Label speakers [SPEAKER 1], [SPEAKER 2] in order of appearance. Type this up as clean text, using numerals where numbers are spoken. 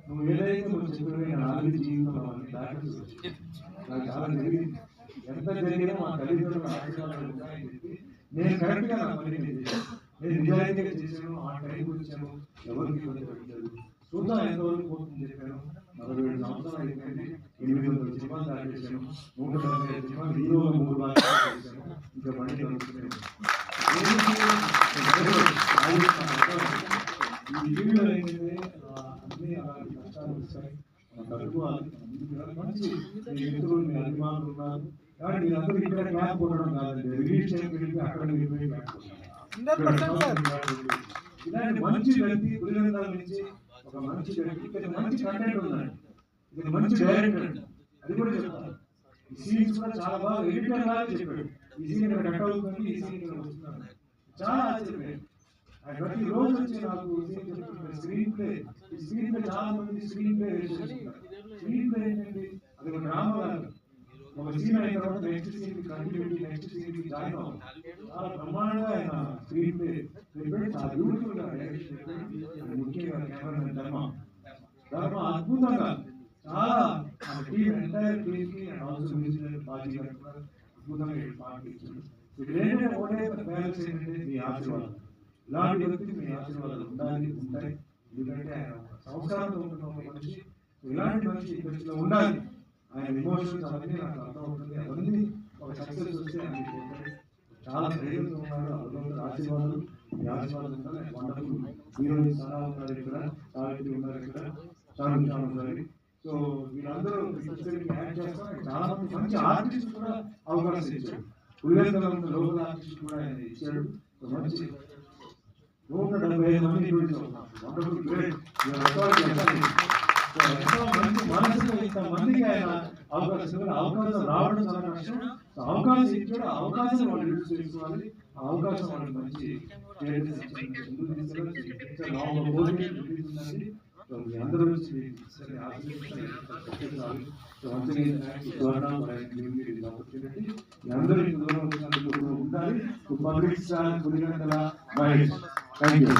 [SPEAKER 1] నువ్వు ఏదైతే నువ్వు చెప్పిన ఆల్రెడీ జీవితంలో నాకు చాలా జరిగింది. ఎంత జరిగినా మా తల్లిదండ్రులు ఆశీర్వాదాలు ఉంటాయని చెప్పి నేను కరెక్ట్గా నా పని నేను నిజాయితీగా చేశాను. ఆ టైంకి వచ్చాను, ఎవరికి ఇబ్బంది పెట్టలేదు. చూద్దాం ఎంతవరకు పోతుంది చెప్పాను. 47 సంవత్సరాలు అయిపోయింది. 800 సినిమాలు దాటేశాను. 175 సినిమాలు హీరోగా 3 భాషలు చేశాను. ఇంకా బండి నడుస్తున్నాను. ఈ టీవీలో ఏంటంటే అన్ని కష్టాలు వస్తాయి, మంచి మీ మిత్రులు మీ అభిమానులు ఉన్నారు. కానీ మీరందరూ ఇక్కడ క్లాప్ కొట్టడం కాదండి, రిలీజ్ చేయడానికి అక్కడ ఇలాంటి మంచి వ్యక్తి పులివెందుల నుంచి ఒక మంచి వ్యక్తి, ఇక్కడ మంచి కంటెంట్ ఉందండి, ఇక్కడ మంచి డైరెక్టర్ అండి, అది కూడా చెప్తాను. ఈ సీన్స్ కూడా చాలా బాగా ఎడిటర్ లాగా చెప్పాడు. ఈ సీన్ ఇక్కడ కట్ అవుతుంది, ఈ సీన్ ఇక్కడ వస్తున్నాను, చాలా ఆశ్చర్యపోయాడు. ప్రతి రోజు వచ్చి నాకు స్క్రీన్ ప్లే, ఈ స్క్రీన్ ప్లే చాలా మంది స్క్రీన్ ప్లే వేసుకుంటున్నారు. స్క్రీన్ ప్లే ఏంటండి, అది ఒక డ్రామా లాగా. ఒక సీన్ అయిన తర్వాత next scene continuity, next scene join అవ్వాలి. చాలా బ్రహ్మాండంగా ఆయన స్క్రీన్ ప్లే చెప్పాడు, చాలా బ్యూటిఫుల్ గా డైరెక్షన్ చెప్పాడు. ముఖ్యంగా కెమెరామెన్ ధర్మ అద్భుతంగా చాలా టీమ్ ఎంటైర్ టీమ్ కి అండ్ ఆల్సో మ్యూజిక్ బాజీ గారు కూడా అద్భుతంగా పార్ట్ ఇచ్చారు. ఇక్కడ ఏంటంటే ఒకటే బ్యాలెన్స్ ఏంటంటే మీ ఆశీర్వాదం. ఇలాంటి వ్యక్తికి మీ ఆశీర్వాదాలు ఉంటాయి. ఎందుకంటే ఆయన సంస్కారంతో ఉంటున్న ఒక మనిషి, ఇలాంటి మనిషి ఇండస్ట్రీలో ఉండాలి. ఆయన ఎమోషన్స్ అవన్నీ నాకు అర్థమవుతుంది. అవన్నీ ఒక సక్సెస్ వస్తే ఆయన పోతాయి. చాలా ధైర్యంగా ఉన్నారు. అందులో ఆశీర్వాదాలు, మీ ఆశీర్వాదాలు ఉంటారు. వండర్ఫుల్ హీరోయిన్ సారా ఉన్నారు ఇక్కడ, సావిత్రి ఉన్నారు ఇక్కడ, చాలా ఉన్నారు. సో వీళ్ళందరూ యాడ్ చేస్తారు. చాలా మంది మంచి ఆర్టిస్ట్ కూడా అవకాశం ఇచ్చాడు. పులివెందుల లోకల్ ఆర్టిస్ట్ కూడా ఆయన ఇచ్చాడు. మంచి 175 మంది వండర్ఫుల్ గ్రేట్ ఎంతో మంచి మనసులో ఇంతమందికి ఆయన అవకాశం రావడం చాలా కష్టం. అవకాశం ఇచ్చాడు, అవకాశం వాళ్ళు యూజ్ చేసుకోవాలి. ఆ అవకాశం వాళ్ళకి మంచి అందరూ ఉండాలి. Public star Pulivendula Mahesh. Thank you.